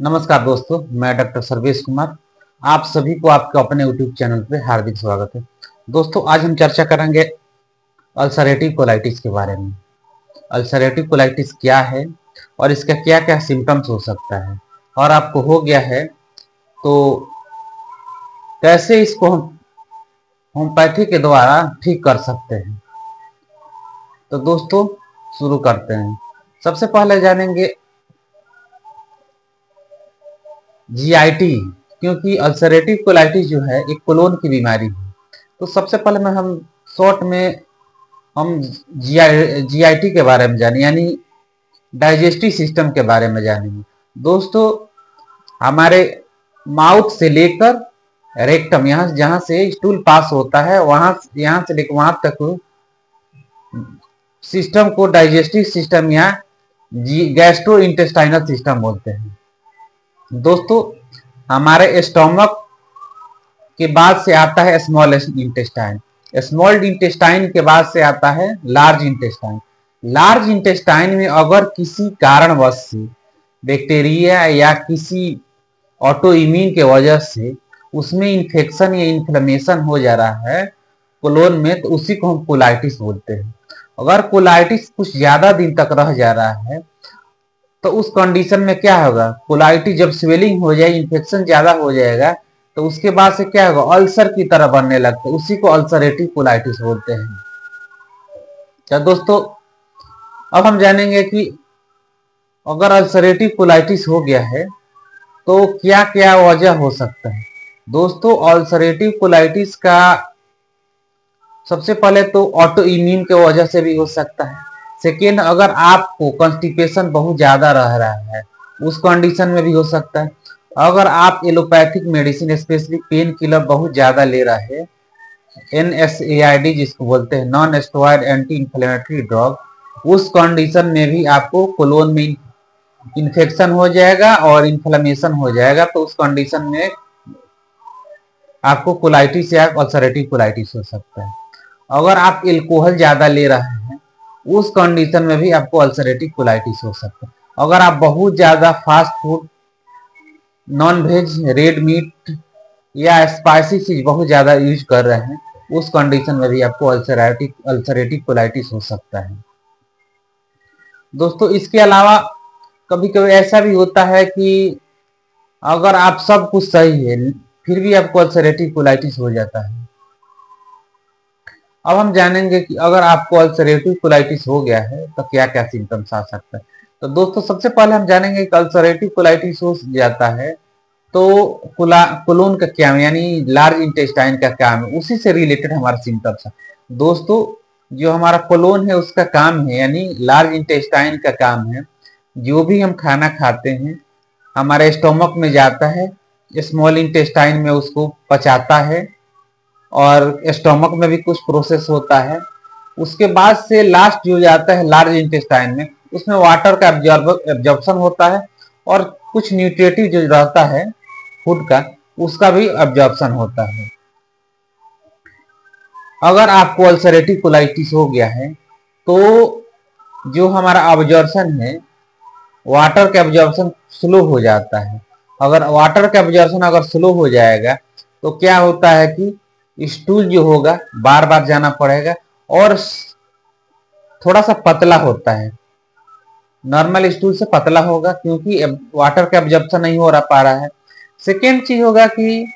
नमस्कार दोस्तों, मैं डॉक्टर सर्वेश कुमार। आप सभी को आपके अपने यूट्यूब चैनल पे हार्दिक स्वागत है। दोस्तों, आज हम चर्चा करेंगे अल्सरेटिव कोलाइटिस के बारे में। अल्सरेटिव कोलाइटिस क्या है और इसका क्या क्या सिम्टम्स हो सकता है, और आपको हो गया है तो कैसे इसको हम होम्योपैथी के द्वारा ठीक कर सकते हैं। तो दोस्तों, शुरू करते हैं। सबसे पहले जानेंगे जीआईटी, क्योंकि अल्सरेटिव कोलाइटिस जो है एक कोलोन की बीमारी है। तो सबसे पहले मैं हम शॉर्ट में हम जीआईटी के बारे में जाने, यानी डाइजेस्टिव सिस्टम के बारे में जानेंगे। दोस्तों, हमारे माउथ से लेकर रेक्टम, यहाँ जहाँ से स्टूल पास होता है, वहां यहाँ से लेकर वहां तक सिस्टम को डाइजेस्टिव सिस्टम या गैस्ट्रो इंटेस्टाइनल सिस्टम बोलते हैं। दोस्तों, हमारे स्टोमक के बाद से आता है स्मॉल इंटेस्टाइन। स्मॉल इंटेस्टाइन के बाद से आता है लार्ज इंटेस्टाइन। लार्ज इंटेस्टाइन में अगर किसी कारणवश से बैक्टीरिया या किसी ऑटो इम्यून के वजह से उसमें इन्फेक्शन या इन्फ्लेमेशन हो जा रहा है कोलोन में, तो उसी को हम कोलाइटिस बोलते हैं। अगर कोलाइटिस कुछ ज्यादा दिन तक रह जा रहा है तो उस कंडीशन में क्या होगा, कोलाइटिस जब स्वेलिंग हो जाए, इन्फेक्शन ज्यादा हो जाएगा, तो उसके बाद से क्या होगा, अल्सर की तरह बनने लगता है। उसी को अल्सरेटिव कोलाइटिस बोलते हैं। क्या दोस्तों, अब हम जानेंगे कि अगर अल्सरेटिव कोलाइटिस हो गया है तो क्या क्या वजह हो सकता है। दोस्तों, अल्सरेटिव कोलाइटिस का सबसे पहले तो ऑटो इम्यून के वजह से भी हो सकता है। सेकेंड, अगर आपको कॉन्स्टिपेशन बहुत ज्यादा रह रहा है, उस कंडीशन में भी हो सकता है। अगर आप allopathic medicine specially pain killer बहुत ज्यादा ले रहा है, NSAID जिसको बोलते हैं, non steroid anti inflammatory drug, उस कंडीशन में भी आपको कोलोन में इन्फेक्शन हो जाएगा और इन्फ्लेमेशन हो जाएगा। तो उस कंडीशन में आपको कोलाइटिस या अल्सरेटिव कोलाइटिस हो सकता है। अगर आप एल्कोहल ज्यादा ले रहे हैं, उस कंडीशन में भी आपको अल्सरेटिव कोलाइटिस हो सकता है। अगर आप बहुत ज्यादा fast food, non veg, red meat या स्पाइसी चीज बहुत ज्यादा यूज कर रहे हैं, उस कंडीशन में भी आपको अल्सरेटिव कोलाइटिस हो सकता है। दोस्तों, इसके अलावा कभी कभी ऐसा भी होता है कि अगर आप सब कुछ सही है फिर भी आपको अल्सरेटिव कोलाइटिस हो जाता है। अब हम जानेंगे कि अगर आपको अल्सरेटिव कोलाइटिस हो गया है तो क्या क्या सिम्टम्स आ सकता है। तो दोस्तों, सबसे पहले हम जानेंगे कि अल्सरेटिव कोलाइटिस हो जाता है तो कोलोन का क्या है, यानी लार्ज इंटेस्टाइन का काम है, उसी से रिलेटेड हमारा सिम्टम्स है। दोस्तों, जो हमारा कोलोन है उसका काम है, यानी लार्ज इंटेस्टाइन का काम है, जो भी हम खाना खाते हैं हमारे स्टोमक में जाता है, स्मॉल इंटेस्टाइन में उसको पचाता है और स्टोमक में भी कुछ प्रोसेस होता है। उसके बाद से लास्ट जो जाता है लार्ज इंटेस्टाइन में, उसमें वाटर का एब्जॉर्प्शन होता है और कुछ न्यूट्रिटिव जो रहता है फूड का, उसका भी एब्जॉर्प्शन होता है। अगर आपको अल्सरेटिव कोलाइटिस हो गया है तो जो हमारा एब्जॉर्प्शन है, वाटर का एब्जॉर्प्शन स्लो हो जाता है। अगर वाटर का एब्जॉर्प्शन अगर स्लो हो जाएगा तो क्या होता है कि स्टूल जो होगा बार बार जाना पड़ेगा और थोड़ा सा पतला होता है, नॉर्मल स्टूल से पतला होगा, क्योंकि वाटर का एब्जॉर्प्शन नहीं हो पा रहा है। सेकेंड चीज होगा कि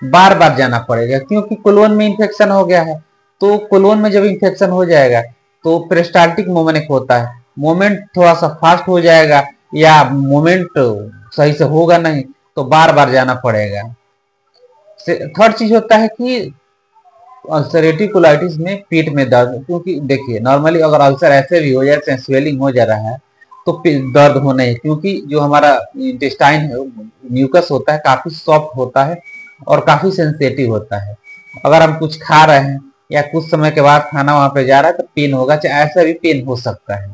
बार बार जाना पड़ेगा, क्योंकि कोलोन में इंफेक्शन हो गया है। तो कोलोन में जब इंफेक्शन हो जाएगा तो पेरिस्टाल्टिक मोमेंट होता है, मोमेंट थोड़ा सा फास्ट हो जाएगा या मोमेंट सही से होगा नहीं, तो बार बार जाना पड़ेगा। थर्ड चीज होता है कि अल्सरेटिव कोलाइटिस में पेट में दर्द, क्योंकि देखिए नॉर्मली अगर अल्सर ऐसे भी हो जाए, स्वेलिंग हो जा रहा है, तो दर्द होना है, क्योंकि जो हमारा इंटेस्टाइन है, म्यूकस होता है, काफी सॉफ्ट होता है और काफी सेंसिटिव होता है। अगर हम कुछ खा रहे हैं या कुछ समय के बाद खाना वहां पे जा रहा है तो पेन होगा, चाहे ऐसा भी पेन हो सकता है।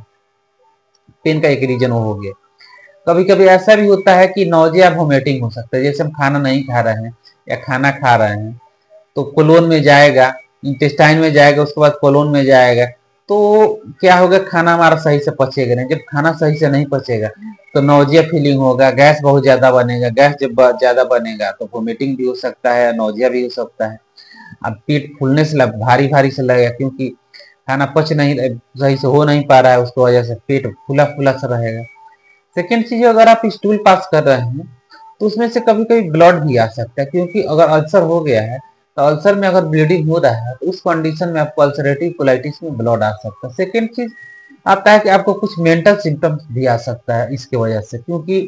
पेन का एक रीजन वो हो गया। कभी कभी ऐसा भी होता है कि नौजिया वोमिटिंग हो सकता है, जैसे हम खाना नहीं खा रहे हैं या खाना खा रहे हैं तो कोलोन में जाएगा, इंटेस्टाइन में जाएगा, उसके बाद कोलोन में जाएगा, तो क्या होगा, खाना हमारा सही से पचेगा नहीं। जब खाना सही से नहीं पचेगा तो नौजिया फीलिंग होगा, गैस बहुत ज्यादा बनेगा। गैस जब ज्यादा बनेगा तो वोमिटिंग भी हो सकता है, नौजिया भी हो सकता है। अब पेट फूलने से भारी भारी से लगेगा, क्योंकि खाना पच नहीं सही से हो नहीं पा रहा है, उसकी वजह से पेट फूला फूला सा रहेगा। सेकेंड चीज, अगर आप स्टूल पास कर रहे हैं तो उसमें से कभी कभी ब्लड भी आ सकता है, क्योंकि अगर अल्सर हो गया है तो अल्सर में अगर ब्लीडिंग हो रहा है तो उस कंडीशन में आपको अल्सरेटिव कोलाइटिस में ब्लड आ सकता है। सेकेंड चीज आता है कि आपको कुछ मेंटल सिम्टम्स भी आ सकता है इसके वजह से, क्योंकि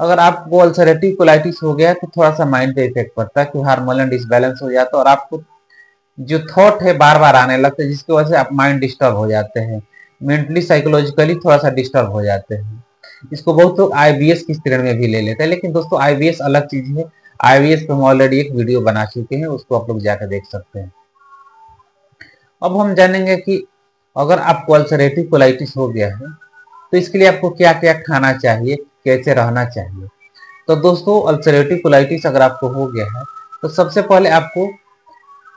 अगर आपको अल्सरेटिव कोलाइटिस हो गया है तो थोड़ा सा माइंड पे इफेक्ट पड़ता है कि हार्मोनल डिसबैलेंस हो जाता है, और आपको जो थॉट है बार बार आने लगते हैं, जिसकी वजह से आप माइंड डिस्टर्ब हो जाते हैं, मेंटली साइकोलॉजिकली थोड़ा सा डिस्टर्ब हो जाते हैं। इसको बहुत लोग आईबीएस की श्रेणी में भी ले लेते हैं, लेकिन दोस्तों आईबीएस अलग चीज है। आईबीएस पे हम ऑलरेडी एक वीडियो बना चुके हैं, उसको आप लोग जाकर देख सकते हैं। अब हम जानेंगे कि अगर आपको अल्सरेटिव कोलाइटिस हो गया है तो इसके लिए आपको क्या क्या खाना चाहिए, कैसे रहना चाहिए। तो दोस्तों अल्सरेटिव कोलाइटिस अगर आपको हो गया है तो सबसे पहले आपको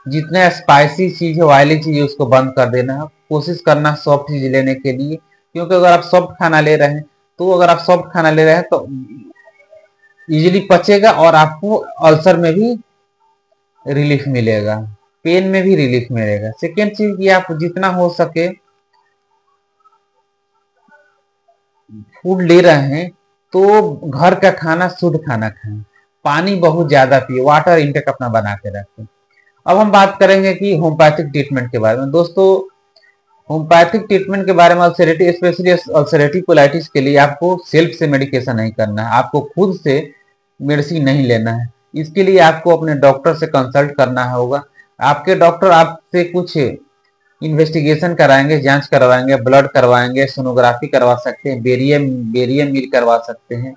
जितने स्पाइसी चीज है, ऑयली चीज है, उसको बंद कर देना है। कोशिश करना सॉफ्ट चीज लेने के लिए, क्योंकि अगर आप सॉफ्ट खाना ले रहे हैं तो अगर आप सॉफ्ट खाना ले रहे हैं तो इजीली पचेगा और आपको अल्सर में भी रिलीफ मिलेगा, पेन में भी रिलीफ मिलेगा। सेकेंड चीज कि आप जितना हो सके फूड ले रहे हैं तो घर का खाना, शुद्ध खाना खाएं, पानी बहुत ज्यादा पिए, वाटर इंटेक अपना बना के रखें। अब हम बात करेंगे कि होम्योपैथिक ट्रीटमेंट के बारे में। दोस्तों होम्योपैथिक ट्रीटमेंट के बारे में, अल्सरेटिव स्पेशली अल्सरेटिव कोलाइटिस के लिए आपको सेल्फ से मेडिकेशन नहीं करना है, आपको खुद से मेडिसिन नहीं लेना है। इसके लिए आपको अपने डॉक्टर से कंसल्ट करना होगा। आपके डॉक्टर आपसे कुछ इन्वेस्टिगेशन कराएंगे, जांच करवाएंगे, ब्लड करवाएंगे, सोनोग्राफी करवा सकते हैं, बेरियम बेरियम मील करवा सकते हैं,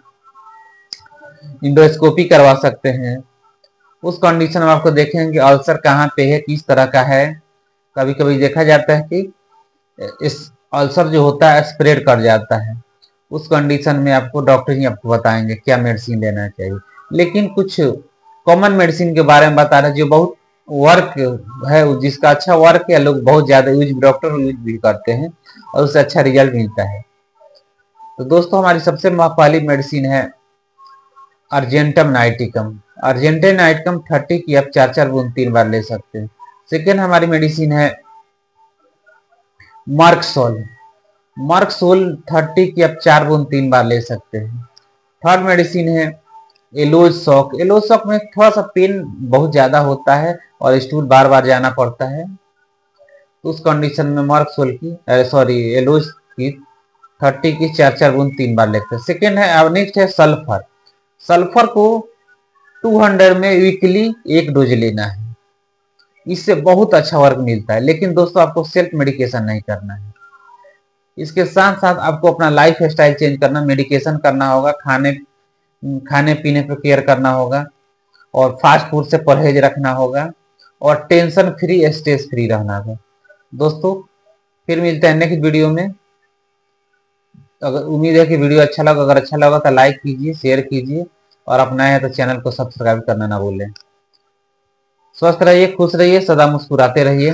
इंडोस्कोपी करवा सकते हैं। उस कंडीशन में आपको देखेंगे कि अल्सर कहाँ पे है, किस तरह का है। कभी कभी देखा जाता है कि इस अल्सर जो होता है स्प्रेड कर जाता है, उस कंडीशन में आपको डॉक्टर ही आपको बताएंगे क्या मेडिसिन लेना चाहिए। लेकिन कुछ कॉमन मेडिसिन के बारे में बता रहे हैं जो बहुत वर्क है, जिसका अच्छा वर्क है, लोग बहुत ज्यादा यूज, डॉक्टर यूज भी करते हैं और उससे अच्छा रिजल्ट मिलता है। तो दोस्तों हमारी सबसे पहली मेडिसिन है अर्जेंटम नाइटिकम। अर्जेंटम नाइटिकम 30 की आप 4-4 बूंद 3 बार ले सकते हैं। सेकेंड हमारी मेडिसिन है मर्कसोल। मर्कसोल 30 की आप 4 बूंद 3 बार ले सकते हैं। थर्ड मेडिसिन है एलोज सॉक। एलोज सॉक में थोड़ा सा पेन बहुत ज्यादा होता है और स्टूल बार बार जाना पड़ता है, तो उस कंडीशन में मर्कसोल की एलोज की 30 की 4-4 बूंद 3 बार लेते हैं। सेकेंड है, नेक्स्ट है सल्फर। सल्फर को 200 में वीकली 1 डोज लेना है, इससे बहुत अच्छा वर्क मिलता है। लेकिन दोस्तों आपको सेल्फ मेडिकेशन नहीं करना है, इसके साथ साथ आपको अपना लाइफ स्टाइल चेंज करना, मेडिकेशन करना होगा, खाने पीने पर केयर करना होगा, और फास्ट फूड से परहेज रखना होगा, और टेंशन फ्री, स्ट्रेस फ्री रहना होगा। दोस्तों फिर मिलते हैं नेक्स्ट वीडियो में। अगर उम्मीद है कि वीडियो अच्छा लगा, अगर अच्छा लगा तो लाइक कीजिए, शेयर कीजिए, और अपना है तो चैनल को सब्सक्राइब करना ना भूलें। स्वस्थ रहिए, खुश रहिए, सदा मुस्कुराते रहिए।